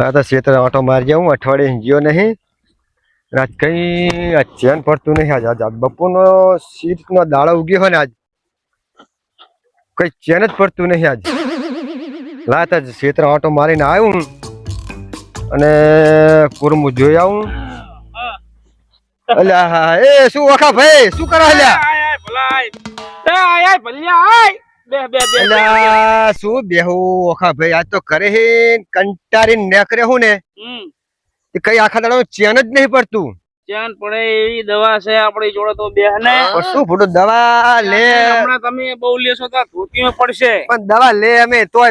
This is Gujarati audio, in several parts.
આ તો ક્ષેત્ર ઓટો મારી જાઉં અઠવાડિયે ગયો નહીં આજ કઈ ચેન પડતું નહીં આજ બપોરનો શીતનો દાડો ઉગ્યો હોય ને આજ કઈ ચેન જ પડતું નહીં આજ લાત જ ક્ષેત્ર ઓટો મારીને આવ્યું અને કુરમું જોઈ આવું અલ્યા હા એ શું વખા ભાઈ શું કરો અલ્યા શું બેહું વખા ભાઈ આજ તો કરે હે કંટારીને નેકરે હું ને કઈ આખા દાડો ચેન જ નહીં પડતું ચેન પડે એવી દવા છે આપણી જોડે તો બેહને શું ફૂટું દવા લે હમણાં તમે બહુ લેશો તો ધોતીમાં પડશે પણ દવા લે અમે તો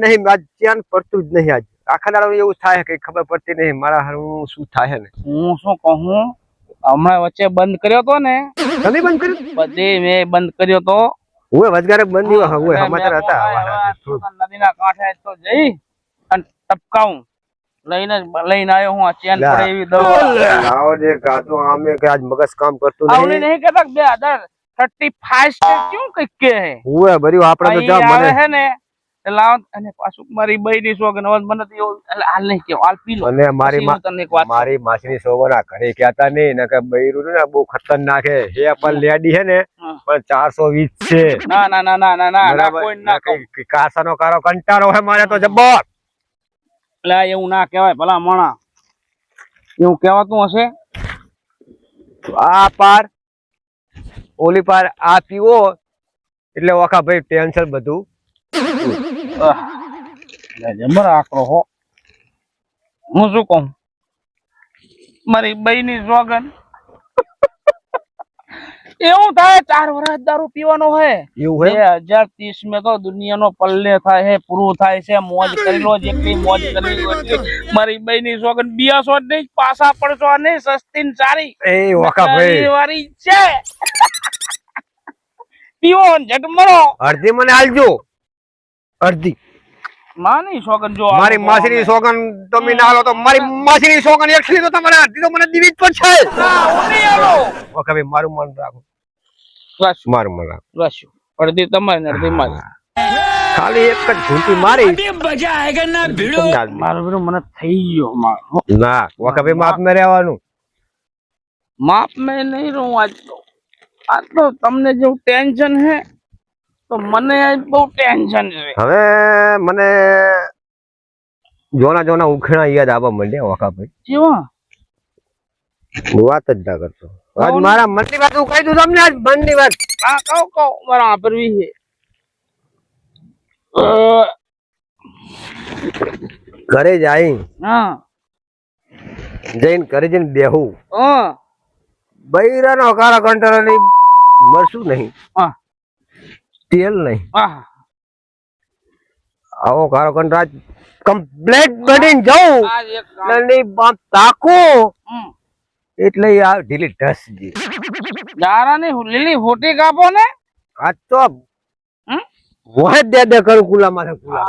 નહીં આજ ચેન પડતું જ નહીં આજ આખા દાડો એવું થાય કઈ ખબર પડતી નહીં મારા હારું શું થાય ને હું શું કહું હમણાં વચ્ચે બંધ કર્યો તો ને તમે બંધ કર્યું બધી મેં બંધ કર્યો તો ઓય વજગારે બંધ નહીં હોય સમાચાર હતા નદીના કાંઠે તો જઈ અને ટપકાવું લઈને આવ્યો હું ચેન પડે એવી દવા આવો જે કાતો આમે કે આજ મગજ કામ કરતું આવડી નહીં કેતા 2035 કે ક્યું કઈ કે હે ઓય બરી આપણે તો જા મને હે ને લાવ અને પાછું મારી બઈની સોગન મને તો હાલ નહીં કેવો હાલ પી લો અને મારી માસીની સોગના ઘરે કહેતા નહીં ને કે બૈરું ને બહુ ખતરનાક હે હે પણ લેડી હે ને પણ 420 છે ના ના ના ના ના ના કોઈ ના કઈ કાસાનો કારો કંટારો હે મારે તો જબ્બર એટલે એવું ના કહેવાય ભલા માણા એવું કહેવાતું હશે આ પાર ઓલી પાર આ પીવો એટલે વખા ભાઈ ટેન્શન બધું જબર આકરો હો હું શું કહું મારી બઈની સોગન એવું થાય 4 વર્ષ દારૂ પીવાનો હે એવું હે 2030 में तो दुनिया નો પલ્લે થાય હે પૂરું થાય છે મોજ કરી લો જેટલી મોજ કરી લો મારી બઈની સોગન 200 નહીં પાસા પડશો નહીં સસ્તી ને સારી એ વખા ભાઈ વારી છે પીવો જટ મરો અડધી મને આલજો અડધી માની સોગન જો મારી માસીની સોગન તમે ના લો તો મારી માસીની સોગન એકલી તો તમારે અડધી તો મને દીવી જ પડશે ના ઉની આલો વખા ભાઈ મારું મન રાખો રાશું મારું મન રાખો રાશું અડધી તમારી ને અડધી મારી ખાલી એક જ ઘૂંટી મારી મજા આયેગા ના ભીડો મારો ભીડો મને થઈ ગયો મારો ના વખા ભાઈ માપ મે રહેવાનું માપ મે નહીં રહું આજ તો તમને જેવું ટેન્શન હે તો મને બહુ ટેન્શન છે હવે મને જોના ઉખેણા યાદ આવવા માંડ્યા વખા ભાઈ કેવા વાત જ ના કરતો આજ મારા મનની વાત હું કહી દઉં તમને આજ મનની વાત હા કહો મારા આપરવી છે ઘરે જાય હા જઈને બેહું હા બૈરાનો કારા કંટાળા ની મરશું નહીં હા તેલ નહીં હા આવો કારો કંટાળ કમ્પ્લેટ બનીને જાઉં નહીં બાપ તાકો એટલે આ ઢીલી ઢસ ગઈ દારાની લીલી ફોટી કાપો ને આ તો વહે દે કરું કુલા માથે કુલા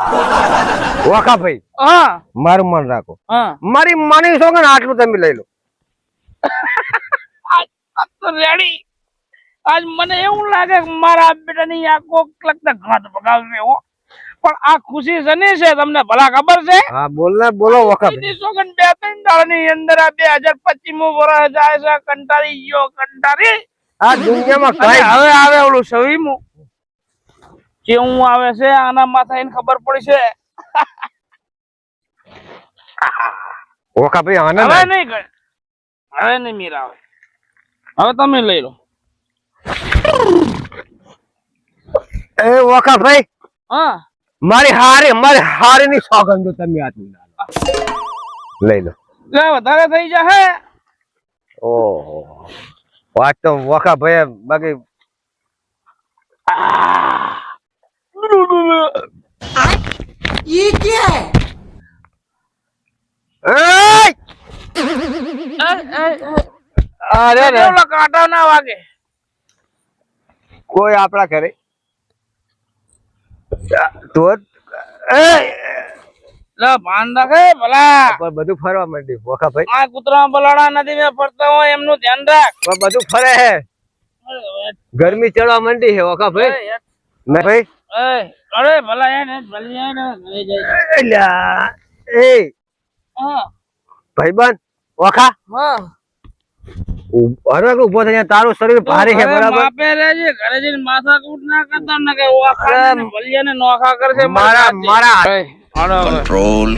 વખા ભાઈ હા મારું મન રાખો હા મારી માની સોગન આટલું તમે લઈ લો તો રેડી આજ મને એવું લાગે કે મારા બેટાની આંખો લગતા ઘાટ પગાવશે હો પણ આ ખુશી શની છે તમને ભલા ખબર છે હા બોલો વખા ભાઈ સોગન 2-3 દાડાની અંદર આ 2025 વર્ષ જાય છે કંટાળી ગયો કંટાળી આ દુનિયામાં કઈ હવે આવે ઓલું સવીમું કેવું આવે છે આના માથે એને ખબર પડી છે વખા ભાઈ આનંદ હવે નહીં મીરા આવે હવે તમે લઈ લો એ વખા ભાઈ હા મારી હારી ની સોગન જો તમે હાથ લઈ લો લે વધારે થઈ જશે ઓહો વાત તો વખા ભાઈ બાકી ये क्या है अरे કાંટા ના વાગે કોઈ આપણા ઘરે તો ભાન રાખે ભલા બધું ફરવા માંડ્યું વખા ભાઈ આ કૂતરા બલાડા નદી માં ફરતા હોય એમનું ધ્યાન રાખ બધું ફરે હે ગરમી ચડવા માંડી હે વખા ભાઈ ના ભાઈ અરે ભલા એને ભલિયા ને લઈ જાય એલા એ હા ભાઈબંધ ઓખા હા અરે ઉભો થઈ તારું શરીર ભારે છે બરાબર માપે રહેજે ઘરે જઈને માથા કૂટ ના કરતા ને કે ઓખા ને ભલિયાને નોખા કરશે મારા કંટ્રોલ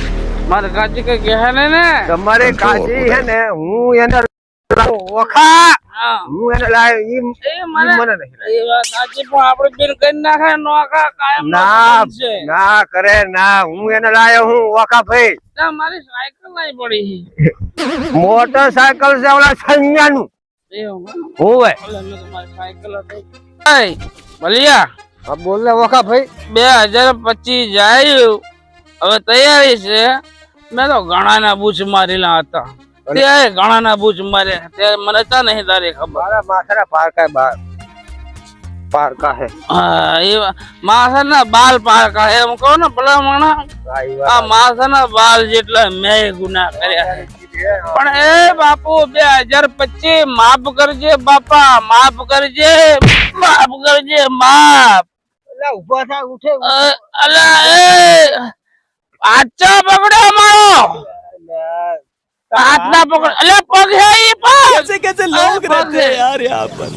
મારે કાચી કઈ કહે ને તમારે કાચી છે ને હું એને ઓખા હા હું એને લાય ઈ એ મને મને નહીં એ વાત સાચી પણ આપણે બેન કરી નાખે નોખા કાયમ ના ના કરે ના હું એને લાયો હું ઓખા ભાઈ મારી સાયકલ લાવી પડી મોટરસાયકલ છે ઓલા સંજ્ઞાનું હોવે મારી સાયકલ હતી ભલિયા હા બોલ ને ઓખા ભાઈ 2025 જાય હવે તૈયારી છે મેં તો ઘણાના બૂચ મારેલા હતા તે ઘણાના બૂચ માર્યા તે મને તા નહીં તારી ખબર મારા માથાના પારકા બાર પારકા હે હા એ માથાના બાલ પારકા હે એમ કહો ને ભલા માણા આ માથાના બાલ જેટલા મેં ગુના કર્યા પણ એ બાપુ 2025 માફ કરજે બાપા માફ કરજે માફ અલા ઉભા થા ઉઠે અલા એ આચા પકડો મારો हाथ ना पकड़ अले पग है ये पग कैसे लोग रहते हैं यार यहाँ पर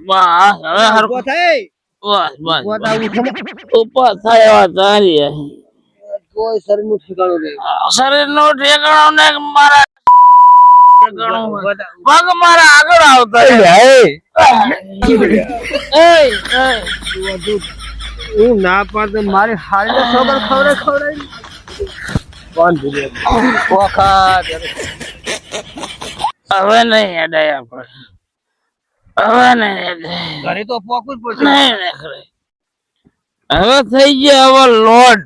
बस હવે હરકો થાય બસ બસ ઉભા થા ઉઠે ઉપર થાય તારી કોઈ શરીરનું ઠેકાણું નહીં શરીર નો ઠેકાણો ને મારા પગ મારા આગળ આવતા હું ના પાડતો મારી હાલને ખબર ખવડાવી કોણ ભૂલે વખત હવે નહીં હેડાય આપણે હવે નહીં હેડાય ઘરે તો પોકવું જ પડશે નહીં નીકળે હવે થઈ ગયા હવે લોડ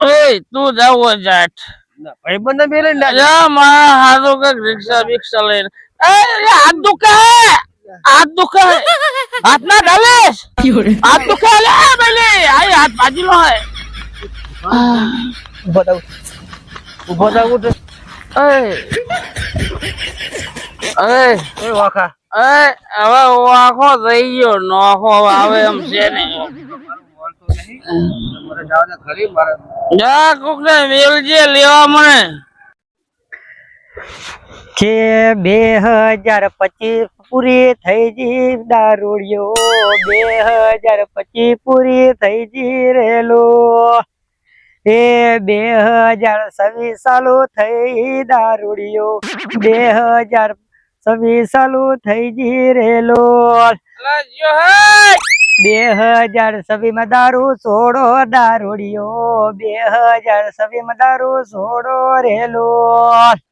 ઓય તું જાવ જાટ ભાઈબંધ મેલે ના જા મારા હાથો કે રિક્ષા બિક્ષા લઈને એ હાથ દુખે હાથ ના ડાલેશ હાથ દુખે લે બેલે આઈ હાથ બાજી લો હે ઉભો થા ઉઠે વાખા હવે વાખો થઈ ગયો નોખો આવે એમ છે ને જા કોક ને વેલજે લેવા મને કે 2025 પૂરી થઈ જી દારૂડિયો 2025 પૂરી થઈ જી રેલો એ 2026 ચાલુ થઈ દારૂડિયો 2026 ચાલુ થઈ જી રેલો 2026 માં દારૂ છોડો દારૂડિયો 2026 માં દારૂ છોડો રેલો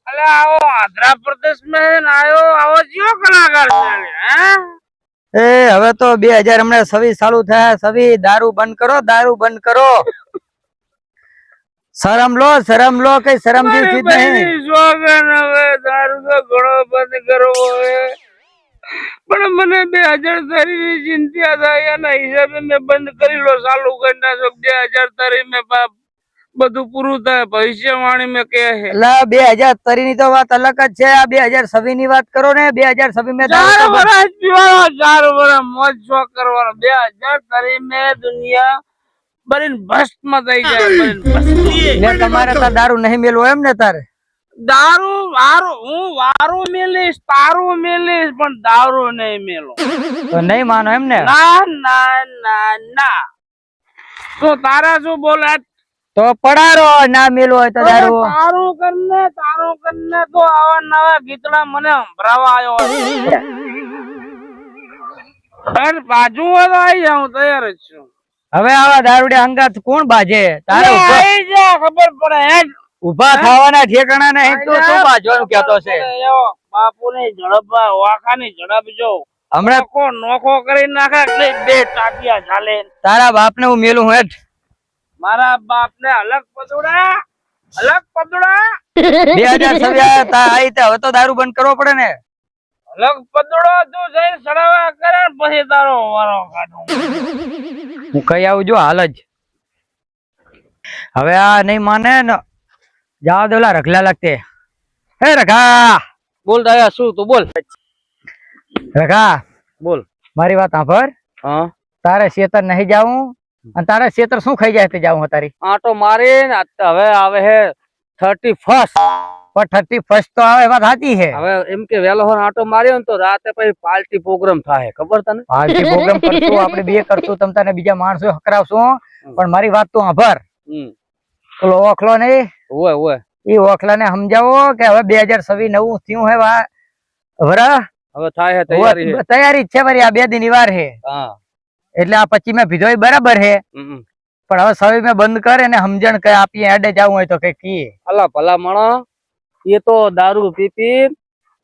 અલે આવો આંધ્ર પ્રદેશ માં આવો જીઓ કલાકાર છે એ હવે તો 2026 ચાલુ થયા સવી દારૂ બંધ કરો શરમ લો કઈ શરમ જેવી ચીજ નહીં જોગન હવે દારૂ તો ઘણો બંધ કરવો હે પણ મને 2030 ની ચિંતા થાય એના હિસાબે મેં બંધ કરી લો ચાલુ કરી નાખો 2030 મેં બધું પૂરું થાય ભવિષ્યવાણી મેં કહે છે એટલે 2030 ની તો વાત અલગ જ છે આ 2026 ની વાત કરો ને 2026 મેં દારૂ 4 વર્ષ પીવાનો 4 વર્ષ મોજ શોખ કરવાનો 2030 મેં દુનિયા બરીન ભસ્મ થઈ જાય ને તમારે તો દારૂ નહીં મેલવો એમ ને તારે દારૂ હું વારું મેલીશ તારું મેલીશ પણ દારૂ નહીં મેલો તો નહીં માનો એમ ને ના તો તારા શું બોલે તો પડારો ના મેલવો હોય તો દારૂ તારું કરને તો આવા નવા ગીતડા મને સંભળાવા આવ્યો અને બાજુ આવી જાઉં તૈયાર જ છું હવે આવા દારૂડિયા અંગાત કોણ બાજે તારે આવી જા ખબર પડે હેડ ઉભા થવાના ઠેકાણા નહીં તો શું બાજવાનું કહેતો છે બાપુ ની ઝડપ વાખા ની ઝડપ જો હમણાં નોખો કરી નાખે એટલે બે ટાટિયા ચાલે તારા બાપ ને હું મેલું હેઠ મારા બાપ ને અલગ પદુડા 2027 આવી હવે તો દારૂ બંધ કરવો પડે ને અલગ પદુડો તું જઈને સડાવા કરે પછી તારો વારો કાઢું હું કઈ આવું જો હાલ જ હવે આ નહીં માને ને જાવ દોલા રખલા લાગતે હે રખા બોલ દાયા શું તું બોલ રખા બોલ મારી વાત સાંભળ હા તારે શેતર નહીં જાવું અને તારા ક્ષેત્ર શું ખાઈ જાય તે જાઉં તારી આટો મારીને હવે આવે હે 31st. પણ 31st તો આવે વાત સાચી છે હવે એમ કે વેલો હોર આટો માર્યો ને તો રાતે પછી પાર્ટી પ્રોગ્રામ થાય ખબર તને? પાર્ટી પ્રોગ્રામ કરશું આપણે બે કરશું તમ તને બીજા માણસો હકરાવશું પણ મારી વાત તો આભાર પેલો ઓખલો નહીં ઓય ઓય એ ઓખલા ને સમજાવો કે હવે 2026 નવું થયું હે વરા હવે થાય હે તૈયારી હે. તૈયારી જ છે વરી આ 2 દિન વાર હે હા એટલે આ 25 મેં ભીધો બરાબર હે પણ હવે સવી મેં બંધ કરે ને સમજણ કે આપીએ એડે જવું હોય તો કઈ કીએ અલા ભલા માણસ એ તો દારૂ પી પી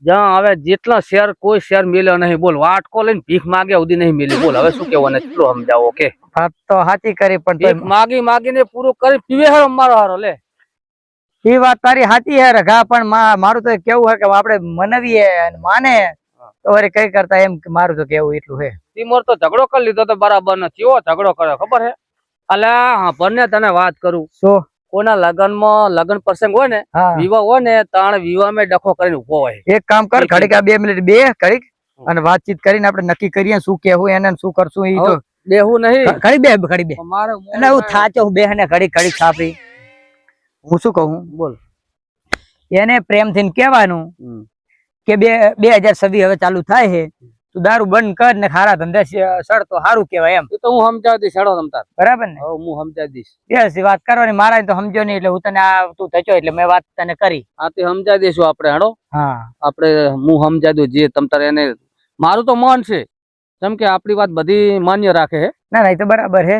જ્યાં હવે જેટલા શેર કોઈ શેર મિલ્યો નહીં બોલ વાટકો લઈને ભીખ માગે સુધી નહીં મિલી બોલ હવે શું કેવું કેટલું સમજાવો કે વાત તો સાચી કરી પણ ભીખ માગી માગીને પૂરું કરી પીવે હારો મારો હારો લે એ વાત તારી સાચી હે રઘા પણ મારું તો કેવું હે કે આપણે મનવીએ અને માને તો વળી કઈ કરતા એમ કે મારું તો કેવું એટલું હે તિમોર તો ઝઘડો કરી લીધો તો બરાબર ન થયો ઝઘડો કરે ખબર હે અલા હા બંને તને વાત કરું શું કોના લગન પ્રસંગ હોય ને હા વિવાહ હોય ને તાણ વિવાહ માં ડખો કરીને ઉભો હોય એક કામ કર ઘડીક આ 2 મિનિટ બે ઘડીક અને વાતચીત કરીને આપણે નક્કી કરીએ શું કેવું એને શું કરશું ઈ તો દેવું નહીં ઘડી બે મારે અને હું થાચો બે ને ઘડીક છાપી હું શું કહું બોલ એને પ્રેમથી કહેવાનું કે 2026 હવે ચાલુ થાય છે તું દારૂ બંધ કર ને ખારા ધંધે સડ તો સારું કેવાય એમ એ તો હું સમજાવી દઈશ હેડો તમતાર બરાબર ને હવે હું સમજાવી દઈશ બેસ વાત કરવાની મારા તો સમજો નહીં એટલે હું તને આ તું થચો એટલે મેં વાત તને કરી આ તે સમજાવી દઈશું આપણે હેડો હા આપણે હું સમજાવી દઉં જે તમતાર એને મારું તો મન છે કેમ કે આપણી વાત બધી માન્ય રાખે હે ના ના એ તો બરાબર હે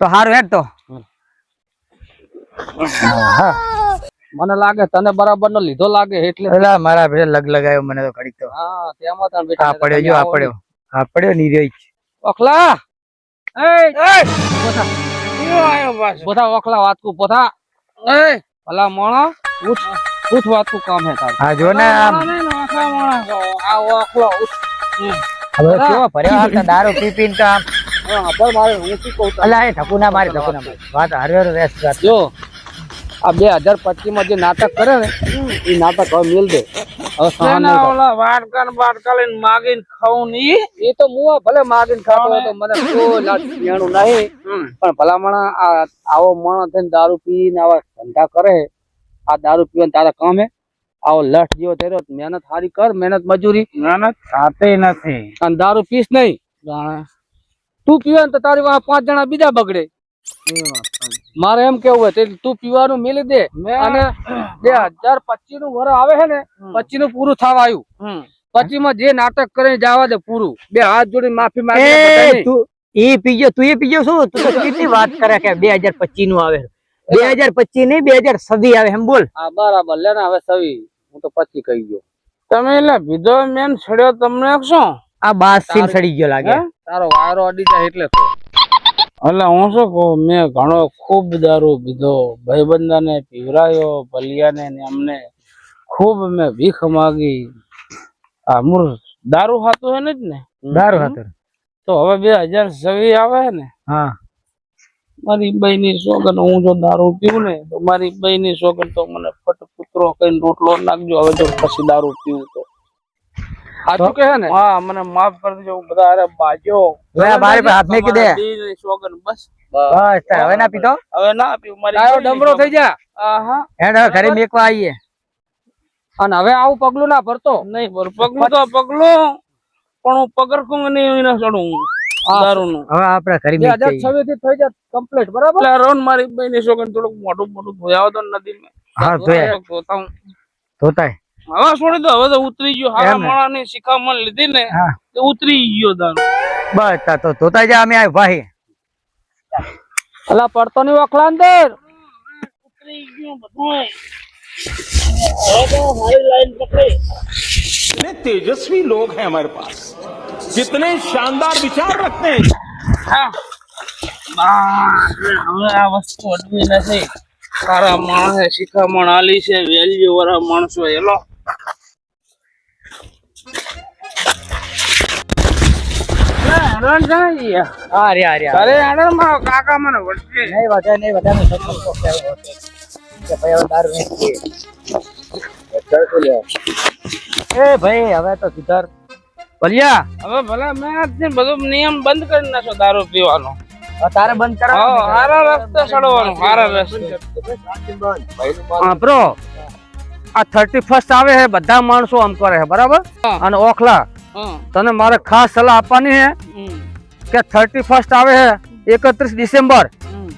તો સારું હેડ તો હા મને લાગે તને બરાબર નો લીધો લાગે એટલે પેલા મારા ભેળ લગ લગાયો મને તો ઘડીક તો હા તેમાં તને આ બેટા પડ્યો જો આ પડ્યો નીર્યો જ ઓખલા પોતા ઓખલા વાતકુ પોતા ભલા મોણા ઉઠ વાતકુ કામ હે તારું હા જો ને આમ આ ઓખલો હવે કેવો ભર્યો હાથ દારૂ પી પીને તો આમ મારે હું શું કહું અલા એ ઠકુ ના મારે વાત હરવેર વેસ્ટ વાત જો આ 2025 માં જે નાટક કરે ને એ નાટક હવે મેલ દે હવે સહન નહીં થાય. ઓલા વાટકા લઈને માગીને ખાવું નહીં એ તો મુઆ ભલે માગીને ખાતો હોય તો મને કોઈ લેણું નહીં પણ ભલામણ આવો માણસ થઈને દારૂ પીને આવા ધંધા કરે આ દારૂ પીવાને તારા કામ હે આવો લઠ જેવો થયો મહેનત સારી કર મહેનત મજૂરી મહેનત ખાતે નથી અને દારૂ પીસ નહીં તું પીવે ને તો તારી વાહ 5 જણા બીજા બગડે મારે એમ કેવું હોય તું પીવાનું મેલી દે અને 2025 નું વરસ આવે છે ને 25 નું પૂરું થવા આવ્યું 25 માં જે નાટક કરીને જવા દે પૂરું બે હાથ જોડી માફી માંગી તું એ પીજો તું એ પીજો શું તું તો કેટલી વાત કરે કે 2025 નું આવે 2025 નહીં 2026 આવે એમ બોલ હા બરાબર લે ને હવે સવી હું તો 25 કહી ગયો તમે એટલે વિધો મેન છડ્યો તમને શું આ બાસ સીન સડી ગયો લાગે તારો વાયરો અડી જાય એટલે તો એટલે હું શું કહું મેં ઘણો ખૂબ દારૂ પીધો ભાઈબંધાને પીવરાયો ભલિયાને ને અમને ખૂબ મેં ભીખ માગી આ મૂર દારૂ ખાતું હે ને જ ને દારૂ હાથર તો હવે 2026 આવે છે ને હા મારી બહેની સોગન હું જો દારૂ પીવું ને તો મારી બહેની સોગન તો મને ફટ પુત્રો કઈ રોટલો નાખજો હવે જો પછી દારૂ પીવું તો સાચું કે હે ને હા મને માફ કરી દેજો હું બધા અરે બાજો મારે પર હાથ મેકી દે દીની સોગન બસ બસ તાર હવે ના પીતો હવે ના પીવું મારી તારો બહેની ડમરો થઈ સોગન. જા આહા હેડ હવે ઘરે મેકવા આવીએ અને હવે આવું પગલું ના ભરતો નહીં બર પગલું તો પગલું પણ હું પગરખું નહીં ના ચડું દારૂ નું હવે આપડે ઘરે મેકીએ 2026 થી થઈ જાય કમ્પ્લીટ બરાબર એટલે રોન મારી બહેની સોગન થોડુંક મોટું મોટું ધોયા તો નદી માં હા ધોયા ધોતા હું ધોતાય હવે છોડી દો હવે તો ઉતરી ગયો હારા એમ ને? માણા ની શિખામણ લીધી ને હા તો ઉતરી ગયો દારૂ બસ તા તો ધોતા જા અમે આવી ભાઈ અલા પડતો ની વખલા અંદર ઉતરી ગયો બધું હવે તો મારી લાઈન પકડી कितने तेजस्वी लोग हैं हमारे पास कितने शानदार विचार रखते हैं હવે આ વસ્તુ અડવી નથી તારા માણસે શિખામણ આલી છે વેલ્યુ વાળા માણસો એલો હા રે અરે આડર મારો કાકા મને વળશે નહીં વધે કે ભાઈ હવે દારૂ નહીં પીએ. એ ભાઈ હવે તો સુધાર ભલિયા હવે ભલે મેં આજથી બધો નિયમ બંધ કરી નાખ્યો દારૂ પીવાનો હવે તારે બંધ હા કરાવો હારા રસ્તે ચડવાનું હારા રસ્તે બ્રો આ 31st આવે છે બધા માણસો આમ કરે છે બરાબર હા. અને ઓખલા હા તને મારે ખાસ સલાહ આપવાની છે હમ, કે 31st આવે છે 31 ડિસેમ્બર હમ.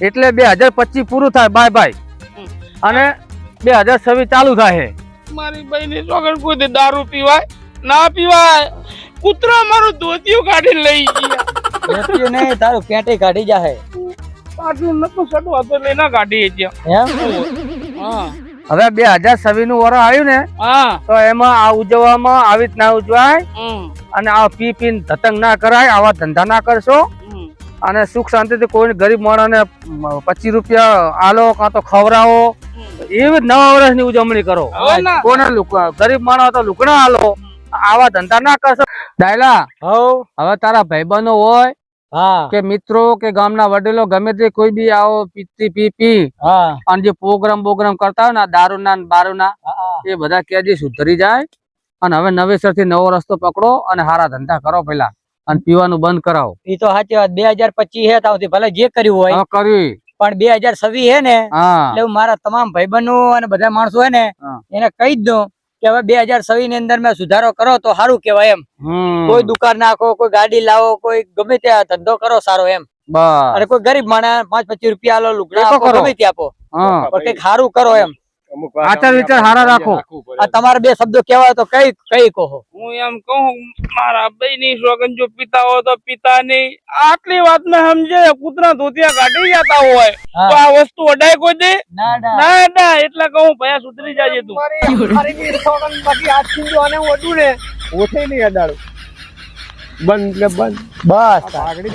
એટલે 2025 પૂરું થાય બાય બાય અને 2026 ચાલુ થાય છે મારી બહેની સોગન કોઈ દી દારૂ પીવાય ના પીવાય કૂતરો મારું ધોતિયું કાઢી લઈ ગયા એટલું નહીં તારું પેટી કાઢી જાહે આટલું નતું સડવા તો લઈને કાઢી ગયા એમ હા હવે 2026 નું વર્ષ આવ્યું ને હા તો એમાં આ ઉજવવામાં આવી જ ના ઉજવાય હમ, અને આ પી પીને ધતંગ ના કરાય આવા ધંધા ના કરશો હમ. અને સુખ શાંતિથી કોઈ ગરીબ માણસને 25 રૂપિયા આલો કાં તો ખવડાવો એવી નવા વર્ષની ઉજવણી કરો હવે ના. કોને ગરીબ માણસ તો લુકડા આલો આવા ધંધા ના કરશો ડાયલા હવ હવે તારા ભાઈબંધો હોય હા કે મિત્રો કે ગામના વડીલો ગમે તે કોઈ બી આવો પી હા અને જે પ્રોગ્રામ કરતા હોય ને દારૂના ને બારૂના એ બધા કેજી સુધરી જાય અને હવે નવેસરથી નવો રસ્તો પકડો અને સારા ધંધા કરો પેલા અને પીવાનું બંધ કરાવો ઈ તો સાચી વાત 2025 હે તાવથી ભલે જે કર્યું હોય હવે કરવી પણ 2026 હે ને હા એટલે હું મારા તમામ ભાઈબંધો અને બધા માણસો હે ને હા. એને કહી જ દઉં કે હવે 2026 ની અંદર મેં સુધારો કરો તો સારું કહેવાય એમ હમ કોઈ દુકાન નાખો કોઈ ગાડી લાવો કોઈ ગમે ત્યાં ધંધો કરો સારો એમ બસ અને કોઈ ગરીબ માણસ 5-25 રૂપિયા આલો લુગડા ટેકો આપો કરો. ગમે તે આપો હા પણ કઈક સારું કરો એમ આચાર વિચાર સારા રાખો આ તમારે બે શબ્દો કહેવાય તો કઈ કહો હું એમ કહું મારા બહેની સોગન જો પીતા હોય તો પીતા નહીં આટલી વાત મેં સમજે કૂતરા ધોતિયા કાઢી જતા હોય હા. તો આ વસ્તુ અડાય કોઈ દે ના ના ના ના એટલે કહું ભયા સુધરી જાય તું ઓછે નહીં અડાડું બંધ એટલે બંધ બસ આગળ